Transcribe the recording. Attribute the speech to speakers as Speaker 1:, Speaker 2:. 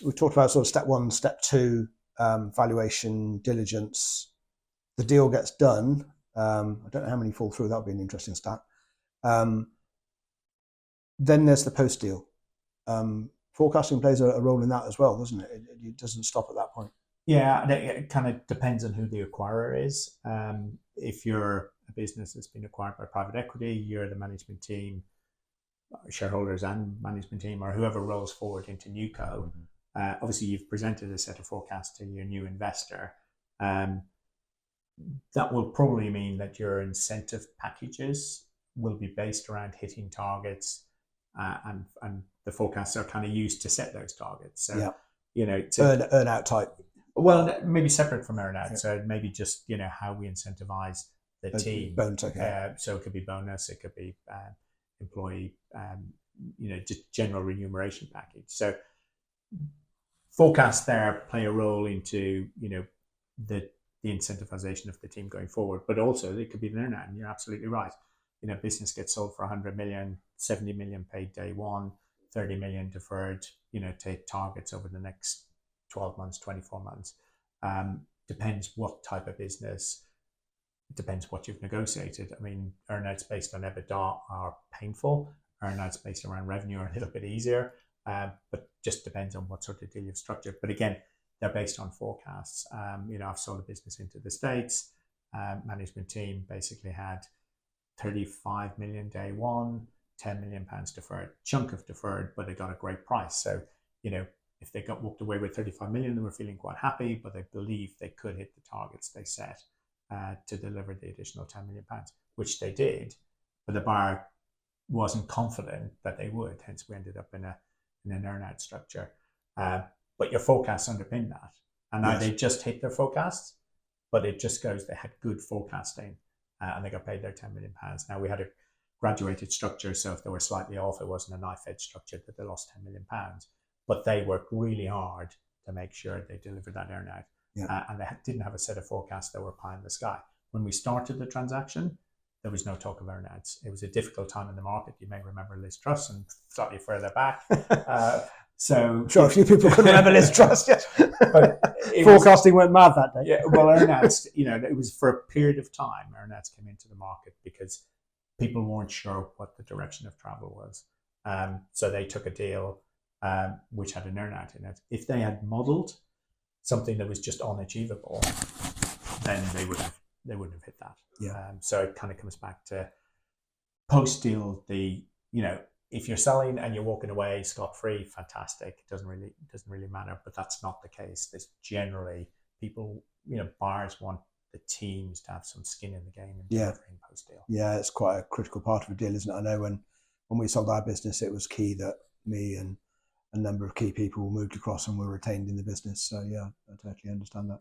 Speaker 1: we talked about sort of step one, step two, valuation, diligence. The deal gets done. I don't know how many fall through. That would be an interesting stat. Then there's the post deal. Forecasting plays a role in that as well, doesn't it? It doesn't stop at that point.
Speaker 2: Yeah, it kind of depends on who the acquirer is. If you're a business that's been acquired by private equity, you're the management team, shareholders and management team, or whoever rolls forward into NewCo. Obviously, you've presented a set of forecasts to your new investor. That will probably mean that your incentive packages will be based around hitting targets, and the forecasts are kind of used to set those targets. So,
Speaker 1: Yeah.
Speaker 2: you know,
Speaker 1: Earn out type.
Speaker 2: well, maybe separate from earn out. Yeah. So maybe just, you know, how we incentivize the team.
Speaker 1: Bonus, okay.
Speaker 2: So it could be bonus, it could be employee, you know, just general remuneration package. So forecasts there play a role into, you know, the incentivization of the team going forward, but also it could be an earn out. And you're absolutely right. You know, business gets sold for 100 million, 70 million paid day one, 30 million deferred, you know, take targets over the next 12 months, 24 months. Depends what type of business, it depends what you've negotiated. I mean, earnouts based on EBITDA are painful. Earnouts based around revenue are a little bit easier, but just depends on what sort of deal you've structured. But again, they're based on forecasts. You know, I've sold a business into the States. Management team basically had 35 million day one, 10 million pounds deferred, chunk of deferred, but they got a great price. So, you know, if they walked away with 35 million, they were feeling quite happy, but they believed they could hit the targets they set to deliver the additional 10 million pounds, which they did, but the buyer wasn't confident that they would. Hence, we ended up in an earn-out structure. But your forecasts underpin that. And now they just hit their forecasts, but it just goes, they had good forecasting and they got paid their 10 million pounds. Now, we had a graduated structure, so if they were slightly off, it wasn't a knife-edge structure that they lost 10 million pounds. But they worked really hard to make sure they delivered that earn-out. Yeah. And they didn't have a set of forecasts that were pie in the sky. When we started the transaction, there was no talk of earn-outs. It was a difficult time in the market. You may remember Liz Truss and slightly further back. So
Speaker 1: sure, a few people can remember Liz Truss. Yes. But forecasting went mad that day.
Speaker 2: Yeah, well, earn-outs, you know, it was for a period of time. Earn-outs came into the market because people weren't sure what the direction of travel was. So they took a deal which had an earn-out in it. If they had modelled something that was just unachievable, then they wouldn't have hit that.
Speaker 1: Yeah.
Speaker 2: So it kind of comes back to post-deal. You know, if you're selling and you're walking away scot-free, fantastic. It doesn't really matter. But that's not the case. There's generally people, you know, buyers want the teams to have some skin in the game and delivering post-deal.
Speaker 1: Yeah, it's quite a critical part of a deal, isn't it? I know when we sold our business, it was key that me and a number of key people moved across and were retained in the business. So yeah, I totally understand that.